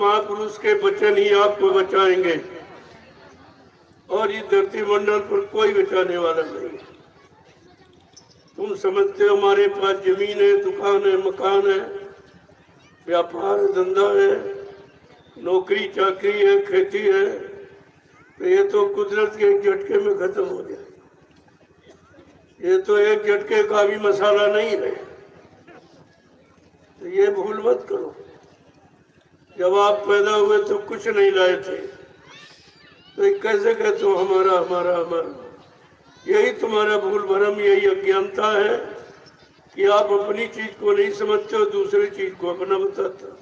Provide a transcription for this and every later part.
महापुरुष के वचन ही आपको बचाएंगे और इस धरती मंडल पर कोई बचाने वाला नहीं। तुम समझते हो हमारे पास जमीन है, दुकान है, मकान है, व्यापार है, धंधा है, नौकरी चाकरी है, खेती है, तो ये तो कुदरत के एक झटके में खत्म हो गया। ये तो एक झटके का भी मसाला नहीं है। तो ये भूल मत करो। जब आप पैदा हुए तो कुछ नहीं लाए थे, तो कैसे कहते हो हमारा हमारा हमारा? यही तुम्हारा भूल भरम, यही अज्ञानता है कि आप अपनी चीज को नहीं समझते हो, दूसरी चीज को अपना बताते हो।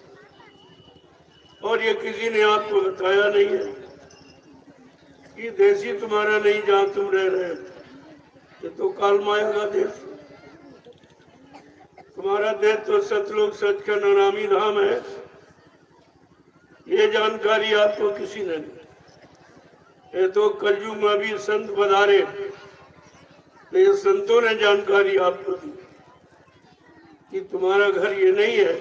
और ये किसी ने आपको बताया नहीं है कि देशी तुम्हारा नहीं जहाँ तुम रह रहे हो, ये तो काल माया का देश। तुम्हारा देश तो सतलोक सच का नामी धाम है। ये जानकारी आपको किसी ने नहीं। ये तो कलयुग में भी संत पधारे, तो ये संतों ने जानकारी आपको दी कि तुम्हारा घर ये नहीं है,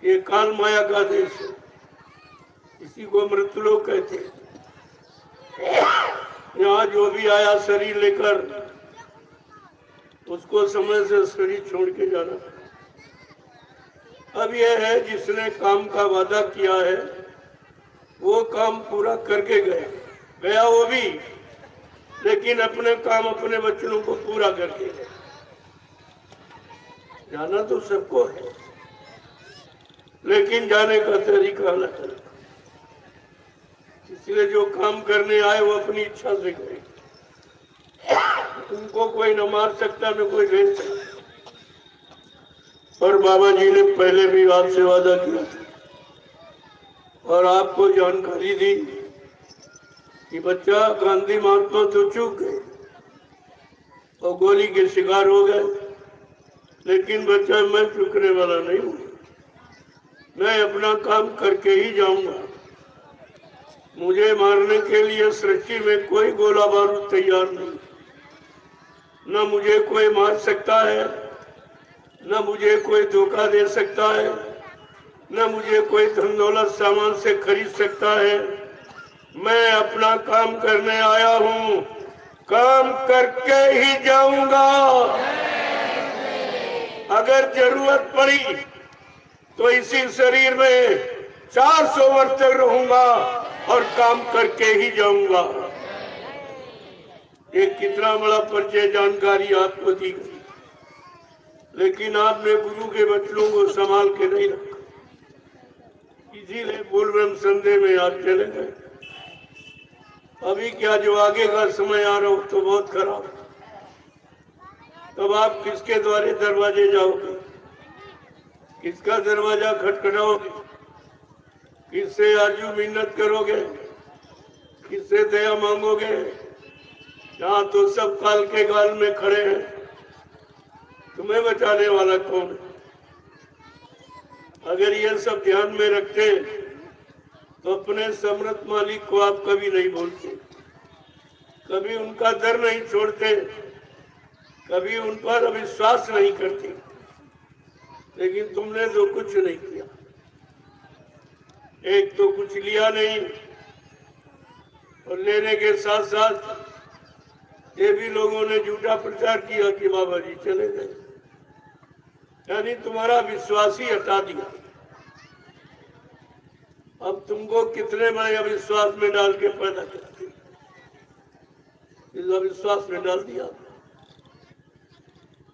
ये काल माया का देश है। इसी को मृत्युलोक कहते हैं। यहाँ जो भी आया शरीर लेकर, उसको समय से शरीर छोड़ के जाना। अब यह है जिसने काम का वादा किया है वो काम पूरा करके गया वो भी, लेकिन अपने काम अपने बच्चों को पूरा करके गया। जाना तो सबको है, लेकिन जाने का तरीका अलग है। इसलिए जो काम करने आए वो अपनी इच्छा से गए। उनको कोई न मार सकता न कोई भेज सकता। और बाबा जी ने पहले भी आपसे वादा किया था और आपको जानकारी दी कि बच्चा, गांधी महात्मा तो चूक गए और गोली के शिकार हो गए, लेकिन बच्चा मैं चूकने वाला नहीं हूँ। मैं अपना काम करके ही जाऊंगा। मुझे मारने के लिए सृष्टि में कोई गोला बारूद तैयार नहीं। न मुझे कोई मार सकता है, न मुझे कोई धोखा दे सकता है, न मुझे कोई धन दौलत सामान से खरीद सकता है। मैं अपना काम करने आया हूँ, काम करके ही जाऊंगा। अगर जरूरत पड़ी तो इसी शरीर में 400 वर्ष तक रहूंगा और काम करके ही जाऊंगा। ये कितना बड़ा परिचय जानकारी आपको दी गई, लेकिन आपने गुरु के बच्चों को संभाल के नहीं रखा। इसीलिए भूल भ्रम संदेह में आप चले गए। अभी क्या, जो आगे का समय आ रहा हो तो बहुत खराब। तब आप किसके द्वारे दरवाजे जाओगे, किसका दरवाजा खटखटाओगे, किससे आरजू मिन्नत करोगे, किससे दया मांगोगे? यहाँ तो सब काल के गाल में खड़े हैं। तुम्हें बचाने वाला कौन है? अगर ये सब ध्यान में रखते तो अपने समर्थ मालिक को आप कभी नहीं भूलते, कभी उनका डर नहीं छोड़ते, कभी उन पर अविश्वास नहीं करते। लेकिन तुमने तो कुछ नहीं किया। एक तो कुछ लिया नहीं, और लेने के साथ साथ ये भी लोगों ने झूठा प्रचार किया कि बाबा जी चले गए, यानी तुम्हारा विश्वास ही हटा दिया। अब तुमको कितने बड़े अविश्वास में डाल के पैदा करते, इस अविश्वास में डाल दिया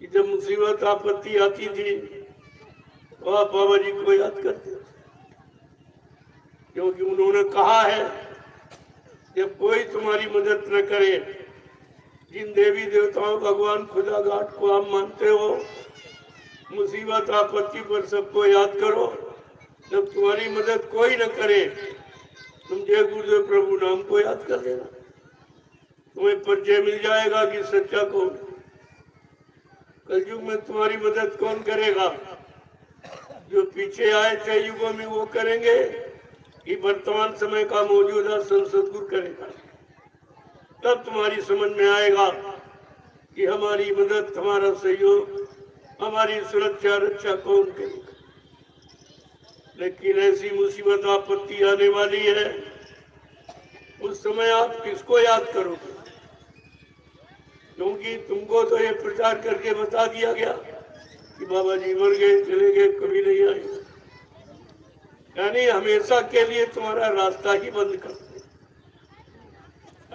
कि जब मुसीबत आपत्ति आती थी तो आप बाबा जी को याद करते, क्योंकि उन्होंने कहा है जब कोई तुम्हारी मदद न करे, जिन देवी देवताओं भगवान खुदा घाट को आप मानते हो, मुसीबत आपत्ति पर सबको याद करो। जब तुम्हारी मदद कोई न करे, तुम जय गुरुदेव प्रभु नाम को याद कर लेना। तुम्हें परिचय मिल जाएगा कि सच्चा कौन है। कलयुग में तुम्हारी मदद कौन करेगा? जो पीछे आए थे युगों में वो करेंगे कि वर्तमान समय का मौजूदा सदगुरु करेगा? तब तुम्हारी समझ में आएगा कि हमारी मदद, हमारा सहयोग, हमारी सुरक्षा रक्षा कौन करेगा। लेकिन ऐसी मुसीबत आपत्ति आने वाली है, उस समय आप किसको याद करोगे? क्योंकि तुमको तो ये प्रचार करके बता दिया गया कि बाबा जी मर गए, चले गए, कभी नहीं आए। यानी हमेशा के लिए तुम्हारा रास्ता ही बंद कर दे।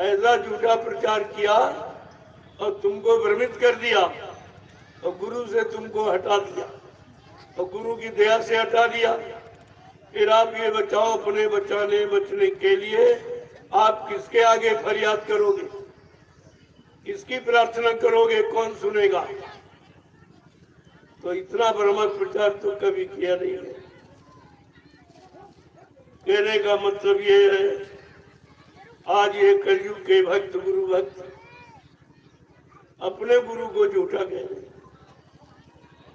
ऐसा झूठा प्रचार किया और तुमको भ्रमित कर दिया और गुरु से तुमको हटा दिया और गुरु की दया से हटा दिया। फिर आप ये बचाओ, अपने बचने के लिए आप किसके आगे फरियाद करोगे? किसकी प्रार्थना करोगे? कौन सुनेगा? तो इतना भ्रामक प्रचार तो कभी किया नहीं है। कहने का मतलब ये है, आज ये कलयुग के भक्त, गुरु भक्त अपने गुरु को झूठा कह रहे,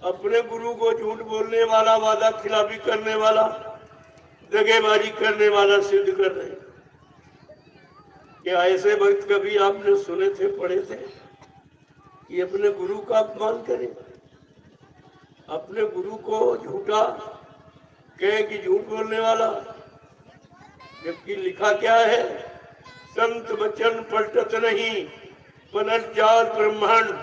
अपने गुरु को झूठ बोलने वाला, वादा खिलाफी करने वाला, दगेबाजी करने वाला सिद्ध कर रहे। क्या ऐसे भक्त कभी आपने सुने थे, पढ़े थे कि अपने गुरु का अपमान करें, अपने गुरु को झूठा कहे कि झूठ बोलने वाला? जबकि लिखा क्या है, संत वचन पलटत नहीं, पलट जात ब्रह्मांड।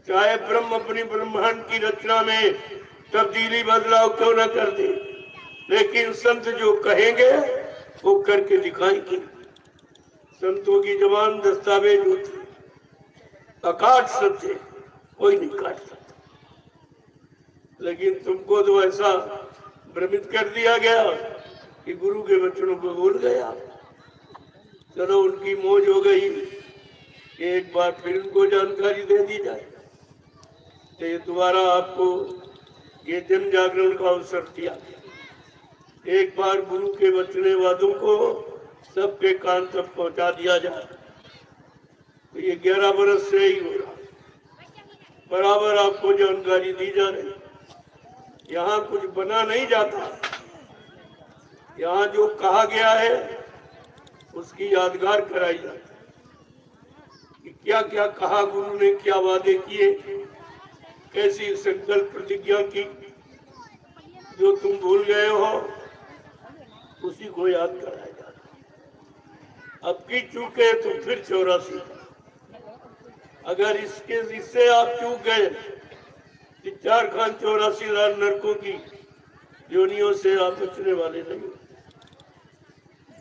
चाहे ब्रह्म अपनी ब्रह्मांड की रचना में तब्दीली बदलाव क्यों न कर दे, लेकिन संत जो कहेंगे वो करके दिखाएंगे। संतों की जबान दस्तावेज होती, अकाट सत्य, कोई नहीं काट सकता। लेकिन तुमको तो ऐसा भ्रमित कर दिया गया कि गुरु के वचनों को भूल गया। चलो उनकी मौज हो गई, एक बार फिर उनको जानकारी दे दी जाए। तो ये दोबारा आपको ये जन जागरण का अवसर दिया। एक बार गुरु के वचने वादों को सबके कान तक पहुंचा दिया जाए। तो ये 11 बरस से ही हो रहा, बराबर आपको जानकारी दी जा रही। यहाँ कुछ बना नहीं जाता, यहाँ जो कहा गया है उसकी यादगार कराई जाती कि क्या क्या कहा गुरु ने, क्या वादे किए, कैसी संकल्प प्रतिज्ञा की, जो तुम भूल गए हो उसी को याद कराया जाता। अब की चूके तो फिर 84। अगर इससे आप चूक गए कि 4 खान 84 लाख नरकों की योनियों से आप बचने वाले नहीं।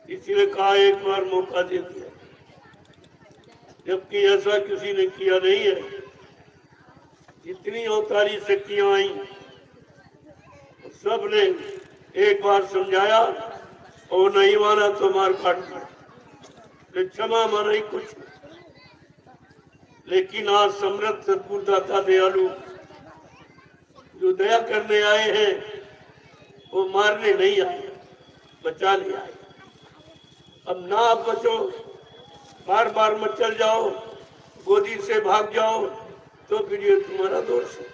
इसीलिए कहा एक बार मौका दे दिया, जबकि ऐसा किसी ने किया नहीं है। जितनी अवतारी शक्तियां आई सब ने एक बार समझाया और नहीं माना तो मार काट दिया, तो क्षमा माना ही कुछ। लेकिन आज समृद्ध सद्गुरु दाता दयालु जो दया करने आए हैं वो मारने नहीं आए, बचाने आए। अब ना आप बचो, बार बार मचल जाओ, गोदी से भाग जाओ, तो फिर ये तुम्हारा दोष है।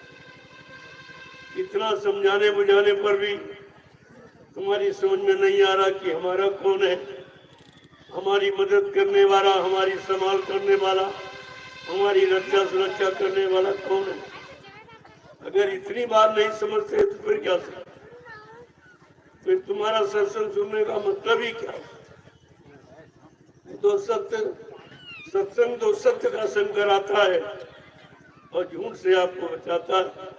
इतना समझाने बुझाने पर भी तुम्हारी समझ में नहीं आ रहा कि हमारा कौन है, हमारी मदद करने वाला, हमारी संभाल करने वाला, हमारी रक्षा सुरक्षा करने वाला कौन है। अगर इतनी बात नहीं समझते तो फिर क्या समझते? फिर तुम्हारा सत्संग सुनने का मतलब ही क्या? तो सत्संग तो सत्य का संग कराता है और झूठ से आपको बचाता है,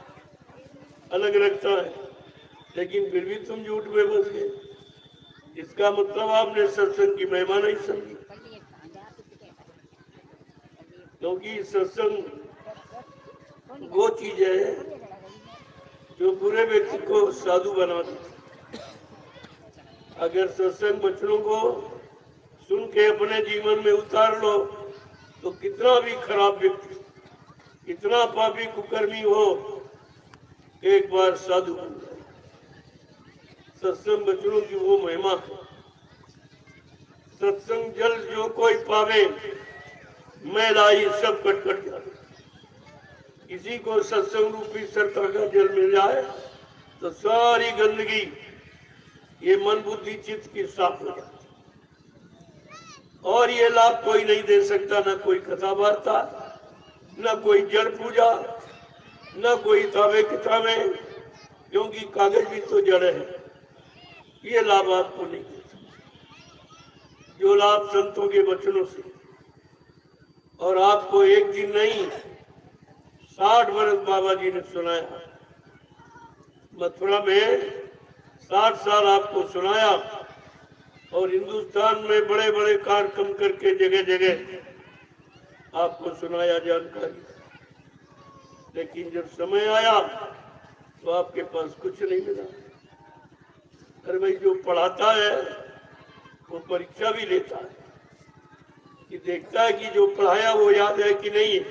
अलग रखता है। लेकिन फिर भी तुम झूठ में बस गए, इसका मतलब आपने सत्संग की महिमा नहीं समझी। क्योंकि सत्संग वो चीज है जो बुरे व्यक्ति को साधु बना देती। अगर सत्संग वचनों को सुन के अपने जीवन में उतार लो तो कितना भी खराब व्यक्ति, कितना पापी कुकर्मी हो, एक बार साधु बन जाए। सत्संग वचनों की वो महिमा है। सत्संग जल जो कोई पावे, मैलाई सब कट जाए। किसी को सत्संग रूपी सरता का जल मिल जाए तो सारी गंदगी ये मन बुद्धि चित्त की साफ हो जाती। और ये लाभ कोई नहीं दे सकता, ना कोई कथा वार्ता, ना कोई जल पूजा, ना कोई ताबे किताबें, क्योंकि कागज भी तो जड़ है। ये लाभ आपको नहीं मिलता जो लाभ संतों के वचनों से। और आपको एक दिन नहीं 60 वर्ष बाबा जी ने सुनाया, मथुरा में 60 साल आपको सुनाया और हिंदुस्तान में बड़े बड़े कार्यक्रम करके जगह जगह आपको सुनाया जानकारी। लेकिन जब समय आया तो आपके पास कुछ नहीं मिला। अरे भाई, जो पढ़ाता है वो परीक्षा भी लेता है कि देखता है कि जो पढ़ाया वो याद है कि नहीं है।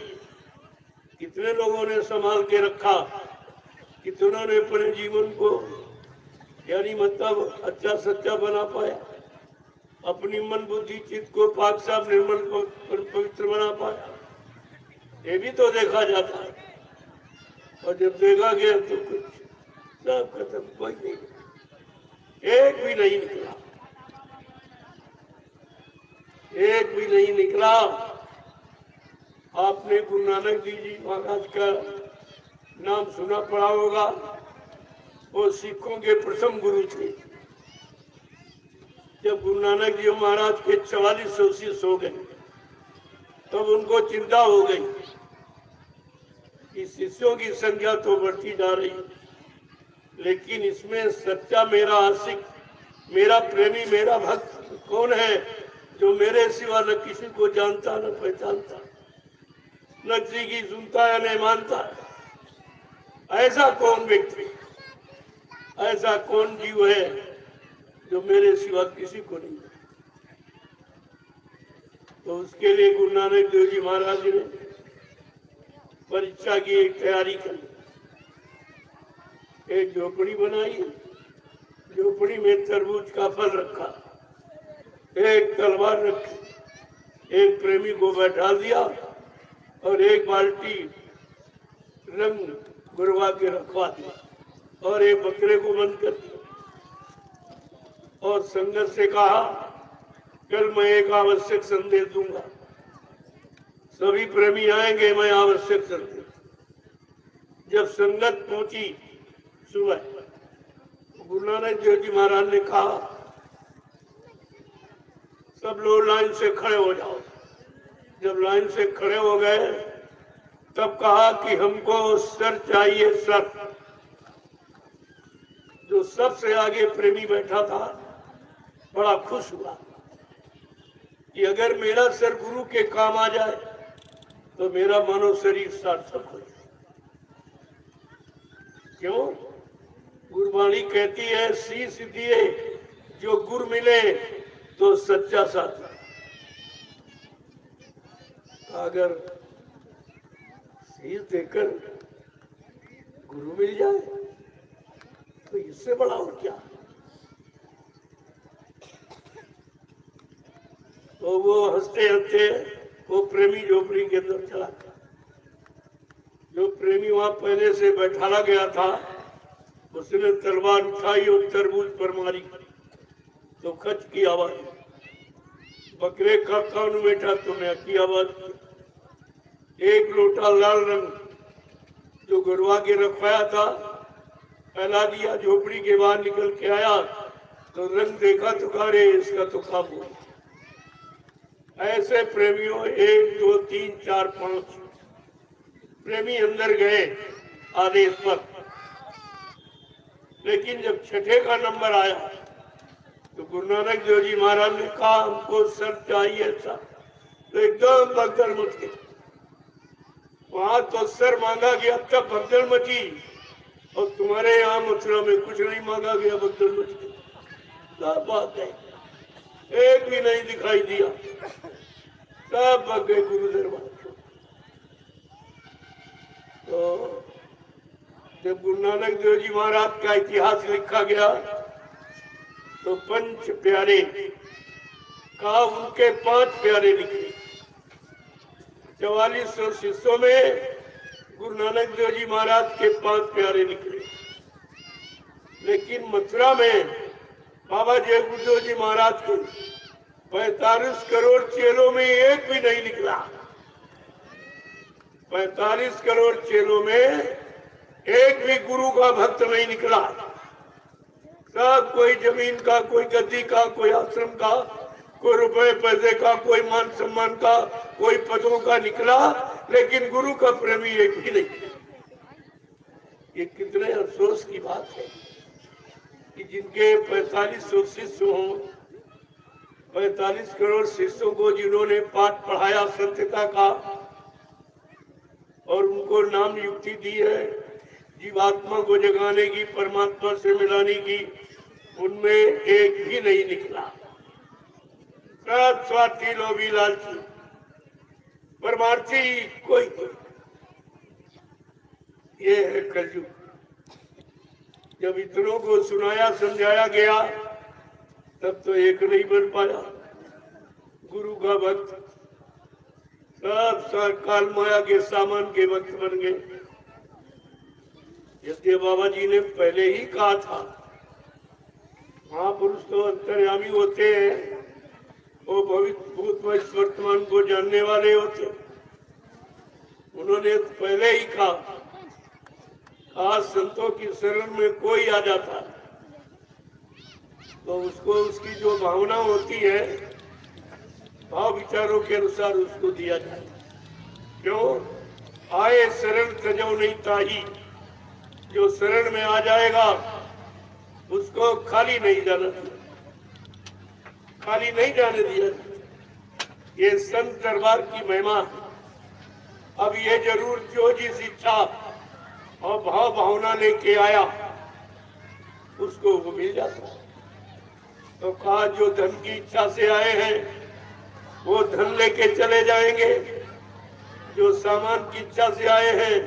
कितने लोगों ने संभाल के रखा, कितनों ने अपने जीवन को यानी मतलब अच्छा सच्चा बना पाया, अपनी मन बुद्धि चित्त को पाक साफ निर्मल पवित्र बना पाया। ये भी तो देखा जाता है। और जब देखा गया तो कुछ सब खत्म, कोई नहीं, एक भी नहीं निकला, एक भी नहीं निकला। आपने गुरु नानक देव जी महाराज का नाम सुना पड़ा होगा। वो सिखों के प्रथम गुरु थे। जब गुरु नानक देव महाराज के 4400 शिष्य हो गए तब उनको चिंता हो गई कि शिष्यों की संख्या तो बढ़ती जा रही, लेकिन इसमें सच्चा मेरा आशिक, मेरा प्रेमी, मेरा भक्त कौन है जो मेरे सिवा न किसी को जानता न पहचानता, न किसी की सुनता है न मानता। ऐसा कौन व्यक्ति, ऐसा कौन जीव है जो मेरे सिवा किसी को नहीं। तो उसके लिए गुरु नानक देव जी महाराज ने परीक्षा की एक तैयारी करी। एक झोपड़ी बनाई, झोपड़ी में तरबूज का फल रखा, एक तलवार रखी, एक प्रेमी को बैठा दिया और एक बाल्टी रंग गुरवा के रखवा दिया और एक बकरे को बंद कर दिया और संगत से कहा, कल मैं एक आवश्यक संदेश दूंगा, सभी प्रेमी आएंगे, मैं आवश्यक संदेश। जब संगत पहुंची सुबह, गुरु नानक देव जी महाराज ने कहा, सब लोग लाइन से खड़े हो जाओ। जब लाइन से खड़े हो गए तब कहा कि हमको सर चाहिए, सर। जो सबसे आगे प्रेमी बैठा था बड़ा खुश हुआ कि अगर मेरा सर गुरु के काम आ जाए तो मेरा मानव शरीर सार्थक हो जाए। क्यों? गुरबाणी कहती है, शीश दिए जो गुरु मिले तो सच्चा साथी। अगर शीश देकर गुरु मिल जाए तो इससे बड़ा और क्या। तो वो हंसते हंसते वो प्रेमी झोपड़ी के अंदर चला गया। जो प्रेमी वहां पहले से बैठाला गया था उसने तलवार उठाई और तरबूज पर मारी तो खच की आवाज, बकरे का कान बैठा तो मैं की आवाज। एक लोटा लाल रंग जो गुरवा के रखवाया था फैला दिया, झोपड़ी के बाहर निकल के आया तो रंग देखा तो कहा, रे इसका तो काम हुआ। ऐसे प्रेमियों 1 2 3 4 5 प्रेमी अंदर गए आदेश पर। लेकिन जब छठे का नंबर आया तो गुरु नानक देव जी महाराज ने कहा, हमको सर चाहिए था। तो एकदम भगदड़ मच गई। वहां तो सर मांगा गया, तब भगदड़ मची, और तुम्हारे यहाँ मथुरा में कुछ नहीं मांगा गया, भगदड़ मच गई। क्या बात है, एक भी नहीं दिखाई दिया, सब भाग गए गुरु दरबार। तो जब गुरु नानक देव जी महाराज का इतिहास लिखा गया तो पंच प्यारे का उनके 5 प्यारे निकले। 4400 शिष्यों में गुरु नानक देव जी महाराज के 5 प्यारे निकले। लेकिन मथुरा में बाबा जय गुरुदेव जी महाराज के 45 करोड़ चेलों में एक भी नहीं निकला। 45 करोड़ चेलों में एक भी गुरु का भक्त नहीं निकला। सब, कोई जमीन का, कोई गद्दी का, कोई आश्रम का, कोई रुपए पैसे का, कोई मान सम्मान का, कोई पदों का निकला, लेकिन गुरु का प्रेमी एक भी नहीं। ये कितने अफसोस की बात है कि जिनके 4500 शिष्य हों, 45 करोड़ शिष्यों को जिन्होंने पाठ पढ़ाया सत्यता का और उनको नाम युक्ति दी है जीवात्मा को जगाने की, परमात्मा से मिलाने की, उनमें एक भी नहीं निकला। सब स्वार्थी, लोभी, लालची, परमार्थी कोई। ये है कलयुग। जब इतनों को सुनाया समझाया गया तब तो एक नहीं बन पाया गुरु का भक्त। सब काल माया के सामान के भक्त बन गए। यद्य बाबा जी ने पहले ही कहा था, महापुरुष तो अंतर्यामी होते हैं, वो भविष्य भूत वर्तमान को जानने वाले होते। उन्होंने पहले ही कहा, आज संतों की शरण में कोई आ जाता तो उसको उसकी जो भावना होती है, भाव विचारों के अनुसार उसको दिया जाए। क्यों? आए शरण तजो नहीं ताही। जो शरण में आ जाएगा उसको खाली नहीं जाना दिया, खाली नहीं जाने दिया। ये संत दरबार की महिमा। अब ये जरूर जो जिस इच्छा और भाव भावना लेके आया उसको वो मिल जाता है। तो कहा जो धन की इच्छा से आए हैं वो धन लेके चले जाएंगे, जो सामान की इच्छा से आए हैं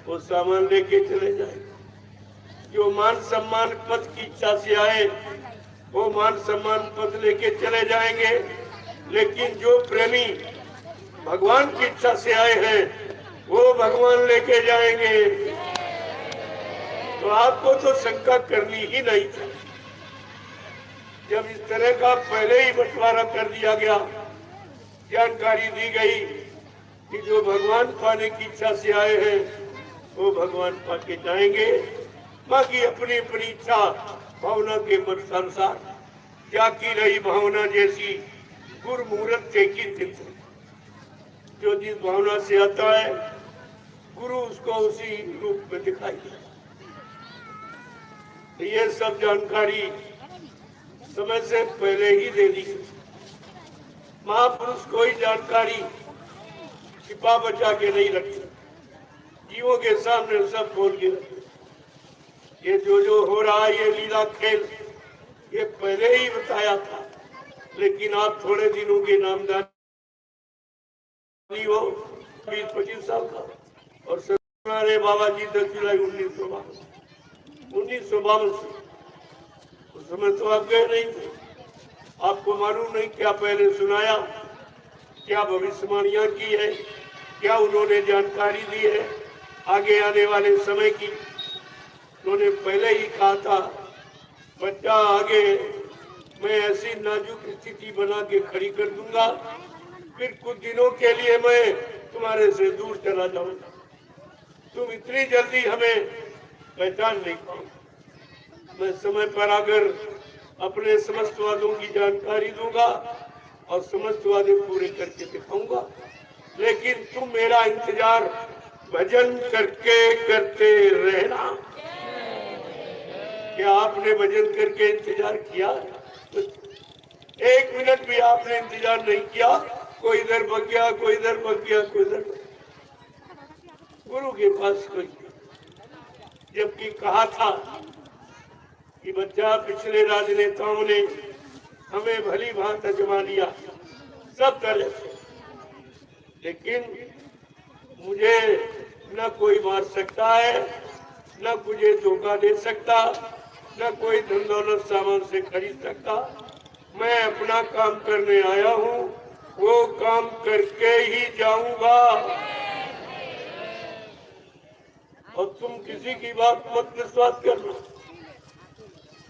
वो सामान लेके चले जाएंगे, जो मान सम्मान पद की इच्छा से आए वो मान सम्मान पद लेके चले जाएंगे। लेकिन जो प्रेमी भगवान की इच्छा से आए हैं वो भगवान लेके जाएंगे। तो आपको तो शंका करनी ही नहीं थी। जब इस तरह का पहले ही बंटवारा कर दिया गया, जानकारी दी गई कि जो भगवान पाने की इच्छा से आए हैं वो भगवान पाके जाएंगे। बाकी अपनी अपनी इच्छा भावना के अनुसार क्या की रही भावना जैसी गुरु मुहूर्त की तिथि। जो जिस भावना से आता है गुरु उसको उसी रूप में दिखाई देता। तो ये सब जानकारी समय से पहले ही दे दी। महापुरुष कोई जानकारी छिपा बचा के नहीं रखते, जीवों के सामने सब बोल के रखते। ये जो हो रहा है ये लीला खेल, ये पहले ही बताया था। लेकिन आप थोड़े दिनों के नामदानी हो, 20-25 साल का, और सत्य बाबा जी 10 जुलाई 1952 से। उस समय तो आप गए नहीं थे, आपको मालूम नहीं क्या पहले सुनाया, क्या भविष्यवाणियां की है, क्या उन्होंने जानकारी दी है आगे आने वाले समय की। उन्होंने पहले ही कहा था, बच्चा आगे मैं ऐसी नाजुक स्थिति बना के खड़ी कर दूंगा, फिर कुछ दिनों के लिए मैं तुम्हारे से दूर चला जाऊंगा, तुम इतनी जल्दी हमें पहचान नहीं पाओगे। मैं समय पर आकर अपने समस्त वादों की जानकारी दूंगा और समस्त वादे पूरे करके दिखाऊंगा, लेकिन तुम मेरा इंतजार भजन करके करते रहना। क्या आपने भजन करके इंतजार किया? 1 मिनट भी आपने इंतजार नहीं किया। कोई इधर भग गया, कोई इधर भग गया, कोई इधर। गुरु के पास कोई, जबकि कहा था कि बच्चा पिछले राजनेताओं ने हमें भली भांति अजमा लिया सब तरह से, लेकिन मुझे न कोई मार सकता है, न मुझे धोखा दे सकता, न कोई धन दौलत सामान से खरीद सकता। मैं अपना काम करने आया हूँ, वो काम करके ही जाऊंगा, और तुम किसी की बात मत विश्वास करना।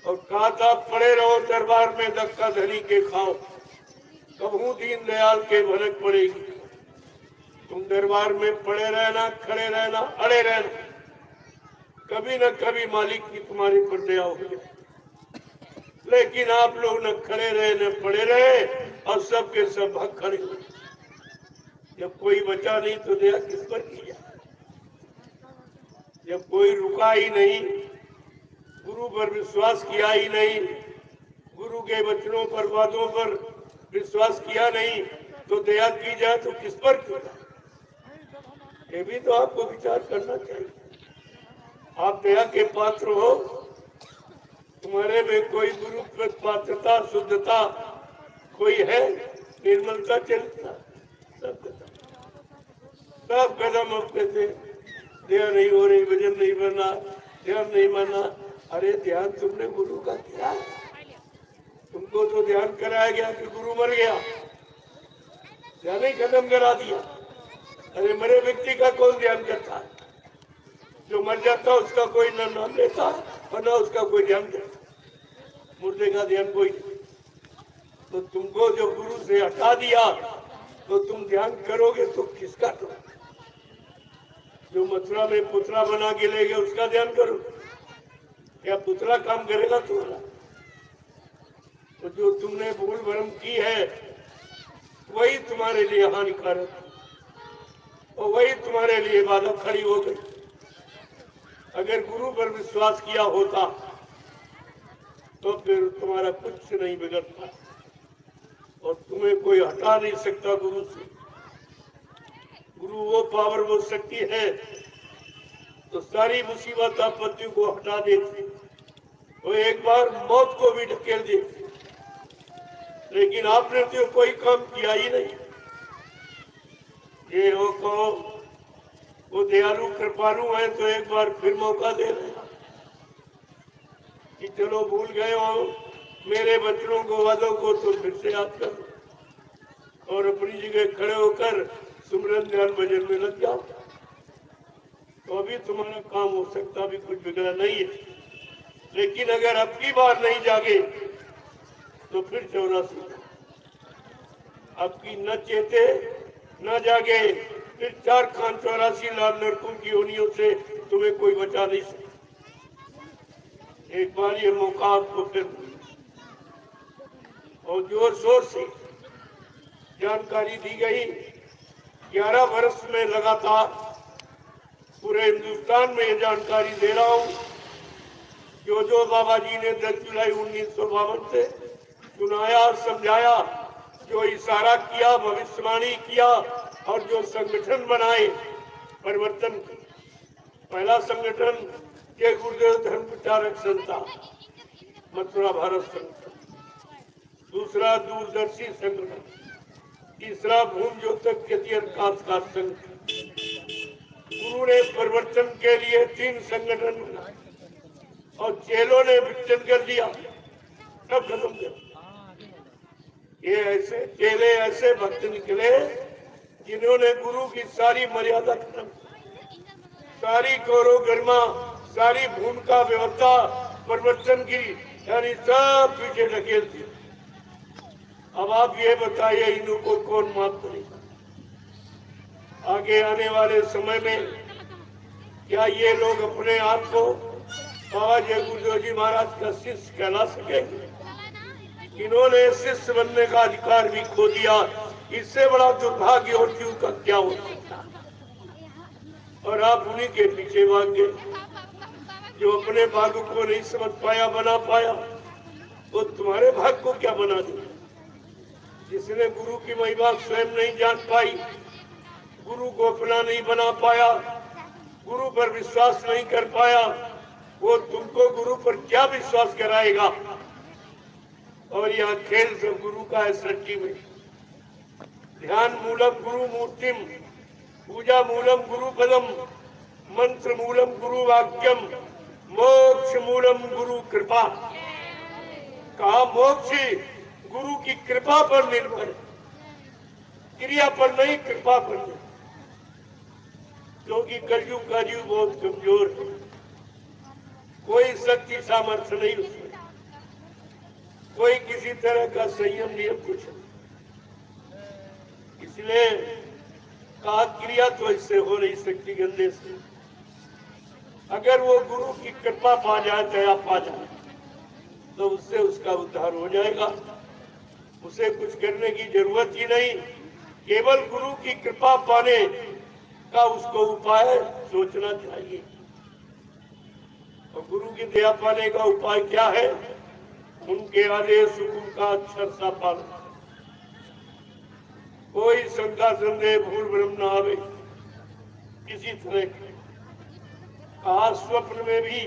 और कहा था पड़े रहो दरबार में धक्का धनी के खाओ, कबहू दीन दयाल के भनक पड़ेगी। तुम दरबार में पड़े रहना, खड़े रहना, अड़े रहना, कभी न कभी मालिक की तुम्हारे पर दया होगी। लेकिन आप लोग न खड़े रहे न पड़े रहे और सबके सब भाग खड़े हुए। जब कोई बचा नहीं तो दया किस पर की जाए? जब कोई रुका ही नहीं, गुरु पर विश्वास किया ही नहीं, गुरु के वचनों पर वादों पर विश्वास किया नहीं, तो दया की जाए तो किस पर की जाए? ये भी तो आपको विचार करना चाहिए। आप दया के पात्र हो, तुम्हारे में कोई गुरु पर पात्रता शुद्धता कोई है, निर्मलता चलता, सब कदम अपने थे। दया नहीं हो रही, वजन नहीं बना, ध्यान नहीं माना। अरे ध्यान तुमने गुरु का किया, तुमको तो ध्यान कराया गया कि गुरु मर गया, ध्यान ही खत्म करा दिया। अरे मरे व्यक्ति का कौन ध्यान करता है? जो मर जाता उसका कोई न नाम लेता और न उसका कोई ध्यान करता, मुर्दे का ध्यान कोई नहीं। तो तुमको जो गुरु से हटा दिया तो तुम ध्यान करोगे तो किसका करोगे? जो मथुरा में पुतला बना के ले गए उसका ध्यान करो, क्या पुतला काम करेगा तुम्हारा? तो जो तुमने भूल भरम की है वही तुम्हारे लिए हानिकारक और वही तुम्हारे लिए बाधा खड़ी हो गई। अगर गुरु पर विश्वास किया होता तो फिर तुम्हारा कुछ नहीं बिगड़ता और तुम्हें कोई हटा नहीं सकता गुरु से। गुरु वो पावर, वो शक्ति है तो सारी मुसीबत आपत्ति को हटा देती, वो एक बार मौत को भी ढकेल देती। लेकिन आपने तो कोई काम किया ही नहीं। ये हो कहो वो दयालु कृपालु है तो एक बार फिर मौका दे रहे हैं कि चलो भूल गए हो मेरे बच्चों को, वादों को, तो फिर से याद करो और अपनी जगह खड़े होकर सुमरन ध्यान भजन में लग जाओ, तो अभी तुम्हारा काम हो सकता, अभी कुछ बिगड़ा नहीं है। लेकिन अगर अब की बार नहीं जागे तो फिर 84 आपकी न चेते न जागे, फिर 4 खान 84 लाल नरकों की योनियों से तुम्हें कोई बचा नहीं सकता। एक बार ये मौका आपको फिर और जोर शोर से जानकारी दी गई। 11 वर्ष में लगातार पूरे हिंदुस्तान में ये जानकारी दे रहा हूँ। जो बाबा जी ने 10 जुलाई 1952 से सुनाया, समझाया, जो इशारा किया, भविष्यवाणी किया और जो संगठन बनाए परिवर्तन की। पहला संगठन के गुरुदेव धर्म प्रचारक संस्था मथुरा भारत संगठन, दूसरा दूरदर्शी संगठन, तीसरा भूमि ज्योतक काशकार संगठन। गुरु ने परिवर्तन के लिए 3 संगठन बनाए और चेलों ने विचलन कर दिया, सब खत्म कर। ये ऐसे चेले, ऐसे भक्त निकले जिन्होंने गुरु की सारी मर्यादा खत्म, सारी गौरव गरिमा, सारी भूमिका व्यवस्था परिवर्तन की, यानी सब पीछे ढकेल दी। अब आप ये बताइए इनको कौन माफ करेगा? आगे आने वाले समय में क्या ये लोग अपने आप को बाबा जय गुरुदेव जी महाराज का शिष्य कहला सकेंगे? इन्होंने शिष्य बनने का अधिकार भी खो दिया। इससे बड़ा दुर्भाग्य और जीव का क्या हो सकता? और आप उन्हीं के पीछे भाग गए। जो अपने भाग्य को नहीं समझ पाया, बना पाया, वो तुम्हारे भाग्य को क्या बना दिया? जिसने गुरु की महिमा स्वयं नहीं जान पाई, गुरु को अपना नहीं बना पाया, गुरु पर विश्वास नहीं कर पाया, वो तुमको गुरु पर क्या विश्वास कराएगा? और यह खेल सब गुरु का है सृष्टि में। ध्यान मूलम गुरु मूर्तिम, पूजा मूलम गुरु पदम, मंत्र मूलम गुरु वाक्यम, मोक्ष मूलम गुरु कृपा। कहा मोक्ष गुरु की कृपा पर निर्भर है, क्रिया पर नहीं, कृपा पर नहीं। क्योंकि कलयुग का जीव बहुत कमजोर है, कोई शक्ति सामर्थ्य नहीं उसमें, कोई किसी तरह का संयम नियम कुछ नहीं। इसलिए कहा क्रिया तो इससे हो नहीं सकती गंदे से। अगर वो गुरु की कृपा पा जाए, दया पा जाए, तो उससे उसका उद्धार हो जाएगा। उसे कुछ करने की जरूरत ही नहीं, केवल गुरु की कृपा पाने का उसको उपाय सोचना चाहिए। और गुरु की दया पाने का उपाय क्या है? उनके आदेश हुकुम का अक्षर सा पालन, कोई शंका संदेह भूल भ्रम न आवे, किसी तरह कहा स्वप्न में भी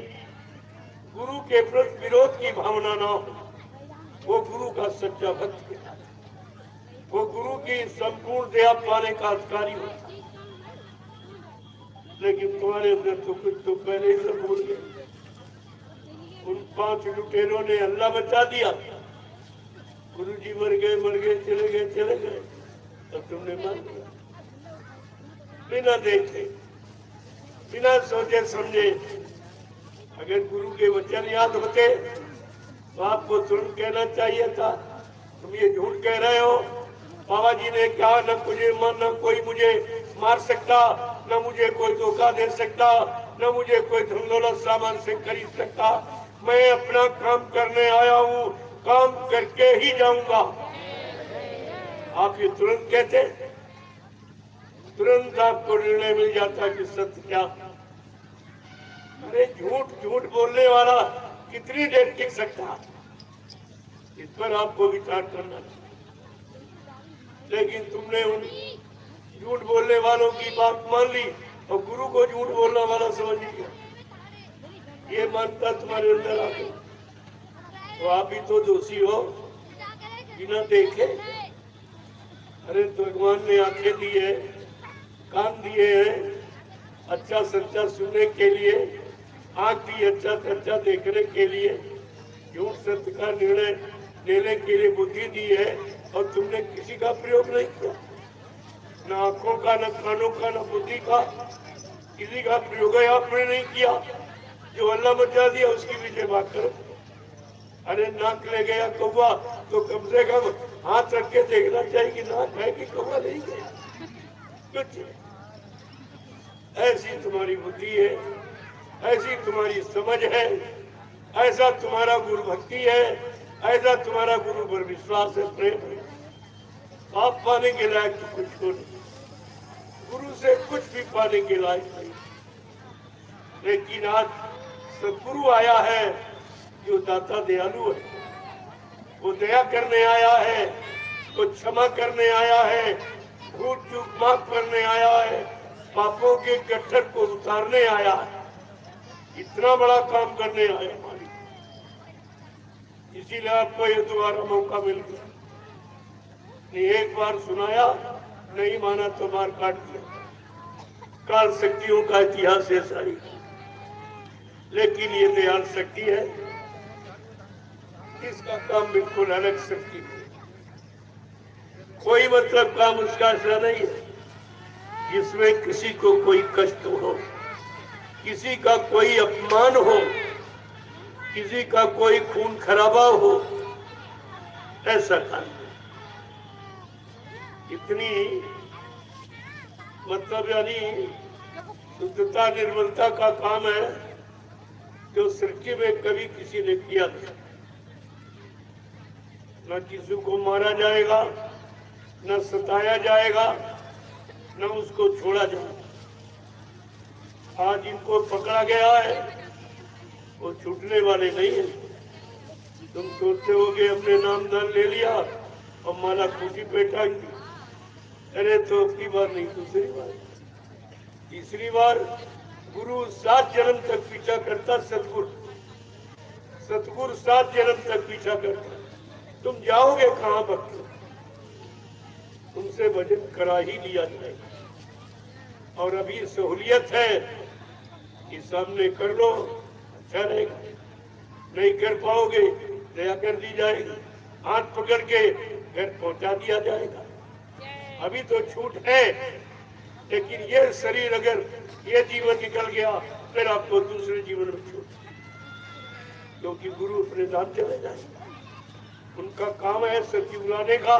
गुरु के प्रति विरोध की भावना न हो, वो गुरु का सच्चा भक्त है, वो गुरु की संपूर्ण दया पाने का अधिकारी होता। लेकिन तुम्हारे अंदर तो कुछ तो पहले ही सब भूल गए। उन 5 लुटेरों ने हल्ला मचा दिया, गुरुजी मर गए, चले गए, तब तुमने मान लिया। बिना देखे, बिना सोचे समझे। अगर गुरु के वचन याद होते तो आपको तुरंत कहना चाहिए था, तुम ये झूठ कह रहे हो, बाबा जी ने कहा न कोई मुझे मार सकता, न मुझे कोई धोखा दे सकता, न मुझे कोई धन दौलत सामान से खरीद सकता। मैं अपना काम करने आया हूँ, काम करके ही जाऊंगा। आप ये तुरंत कहते, तुरंत आपको निर्णय मिल जाता कि सत्य क्या। अरे झूठ बोलने वाला कितनी देर टिक सकता, इस पर आपको विचार करना चाहिए। लेकिन तुमने उन झूठ बोलने वालों की बात मान ली और गुरु को झूठ बोलने वाला समझ लिया। ये मानता तुम्हारे अंदर आ गया तो आप भी तो दोषी हो बिना देखे। अरे भगवान ने आंखें दी है, कान दिए हैं अच्छा सच्चा सुनने के लिए, आंख दी अच्छा सच्चा देखने के लिए, झूठ सत्य का निर्णय लेने के लिए बुद्धि दी है, और तुमने किसी का प्रयोग नहीं किया, न आंखों का, न कानों का, न बुद्धि का, किसी का प्रयोग आपने नहीं किया। जो अल्लाह मचा दिया उसकी पीछे बात करो। अरे नाक ले गया कौवा तो कम से कम हाथ रख के देखना चाहिए कि नाक है कि कौवा नहीं गया। कुछ ऐसी तुम्हारी बुद्धि है, ऐसी तुम्हारी समझ है, ऐसा तुम्हारा गुरु भक्ति है, ऐसा तुम्हारा गुरु पर विश्वास है, प्रेम है। आप पाने के लायक तो कुछ हो नहीं, गुरु से कुछ भी पाने के लायक नहीं। लेकिन आज सदगुरु आया है जो दाता दयालु है, वो दया करने आया है, वो क्षमा करने आया है, भूल चूक माफ करने आया है, पापों के गट्ठर को उतारने आया है, इतना बड़ा काम करने आया हमारी। इसीलिए आपको ये दोबारा मौका मिल गया। एक बार सुनाया, नहीं माना तो मार काट दिया। काल शक्तियों का इतिहास है सारी, लेकिन ये दयाल शक्ति है, इसका काम बिल्कुल अलग शक्ति है। कोई मतलब काम उसका ऐसा नहीं है जिसमें किसी को कोई कष्ट हो, किसी का कोई अपमान हो, किसी का कोई खून खराबा हो, ऐसा काम। इतनी मतलब यानी शुद्धता निर्मलता का काम है जो सृष्टि में कभी किसी ने किया नहीं। न किसी को मारा जाएगा, न सताया जाएगा, न उसको छोड़ा जाएगा। आज इनको पकड़ा गया है, वो छूटने वाले नहीं है। तुम सोचते हो कि हमने नामदान ले लिया और माला खुशी पे टांग दी। अरे तो अपनी बार नहीं, दूसरी बार, तीसरी बार। गुरु 7 जन्म तक पीछा करता, सतगुरु 7 जन्म तक पीछा करता। तुम जाओगे कहाँ भक्त? तुमसे भजन करा ही लिया जाएगा। और अभी सहूलियत है कि सामने कर लो, अच्छा रहेगा। नहीं कर पाओगे, दया कर दी जाएगी, हाथ पकड़ के घर पहुंचा दिया जाएगा। अभी तो छूट है, लेकिन ये शरीर अगर ये जीवन निकल गया फिर आपको दूसरे जीवन में छूट, क्योंकि गुरु अपने धाम चले जाएंगे। उनका काम है सचिव लाने का।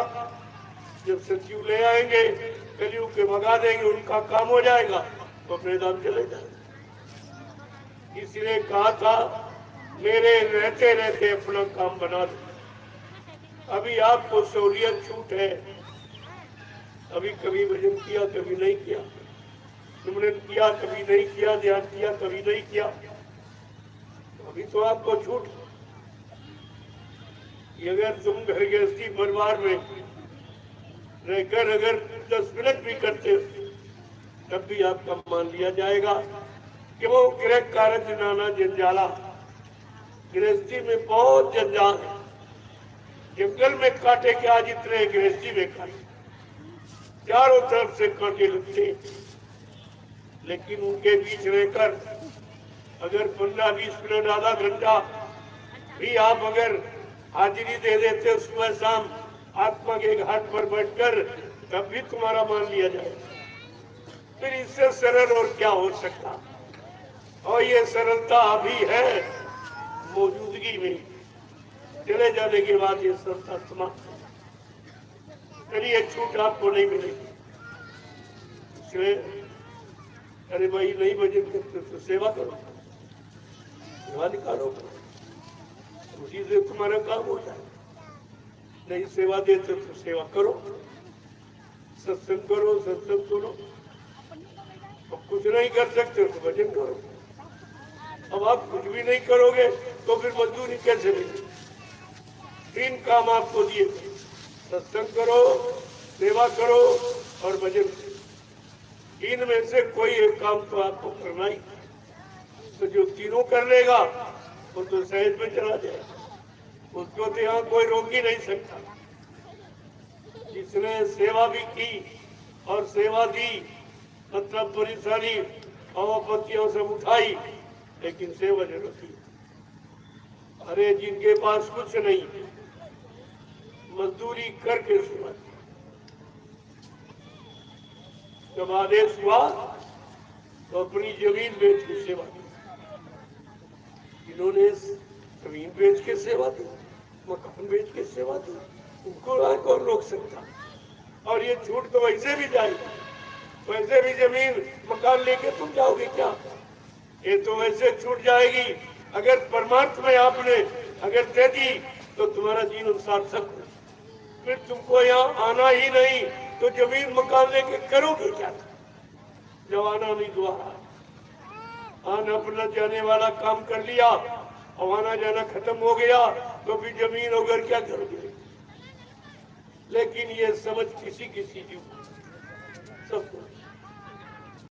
जब सचिव ले आएंगे, कलयुग के भगा देंगे, उनका काम हो जाएगा, तो अपने धाम चले जाएंगे। इसलिए कहा था मेरे रहते रहते अपना काम बना दो। अभी आपको सहूलियत छूट है, अभी कभी भजन किया कभी नहीं किया, सुमरन किया कभी नहीं किया, ध्यान किया कभी नहीं किया, अभी तो आपको छूट। अगर तुम घर गृहस्थी परिवार में रहकर अगर 10 मिनट भी करते हो तब भी आपका मान लिया जाएगा कि वो गृह कार्य नाना जंजाला। गृहस्थी में बहुत जंजाल है, जंगल में कांटे के आज इतने गृहस्थी में कांटे, चारों तरफ से कांटे लगते, लेकिन उनके बीच रहकर अगर 15-20 मिनट आधा घंटा भी आप अगर हाजिरी दे देते सुबह शाम आत्मा के घाट पर बैठकर, तब भी तुम्हारा मान लिया जाएगा। फिर इससे सरल और क्या हो सकता। और ये सरलता अभी है मौजूदगी में, चले जाने के बाद ये सरलता समाप्त हो, फिर ये छूट आपको नहीं मिलेगी। इसलिए अरे भाई नहीं भजन करते तो सेवा करो, सेवा निकालो, उसी से तुम्हारा काम हो जाए। नहीं सेवा देते तो सेवा करो, सत्संग करो, सत्संग सुनो। अब कुछ नहीं कर सकते तो भजन करो। अब आप कुछ भी नहीं करोगे तो फिर मजदूरी कैसे मिलेगी। 3 काम आपको दिए, सत्संग करो, सेवा करो और भजन करो। इनमें से कोई एक काम तो आपको करना ही। तो जो तीनों कर लेगा वो तो सहज में चला जाएगा, उसको तो यहाँ कोई रोक ही नहीं सकता। जिसने सेवा भी की और सेवा दी, मतलब परेशानी और आपत्तियों से उठाई, लेकिन सेवा जरूर की। अरे जिनके पास कुछ नहीं, मजदूरी करके सेवा की। जब आदेश हुआ तो अपनी जमीन बेच के सेवा की। इन्होंने जमीन बेच के सेवा दी, मकान बेच के सेवा दी, उनको कौन रोक सकता। और ये छूट तो वैसे भी जाएगी, वैसे भी जमीन मकान लेके तुम जाओगे क्या। ये तो वैसे छूट जाएगी। अगर परमार्थ में आपने अगर दे दी तो तुम्हारा जीवन सार्थक हो। फिर तुमको यहाँ आना ही नहीं तो जमीन मकान लेके करोगे क्या। जब आना नहीं दोबारा, आना अपना जाने वाला काम कर लिया और आना जाना खत्म हो गया तो फिर जमीन वगैरह क्या करोगे। लेकिन ये समझ किसी किसी की सबको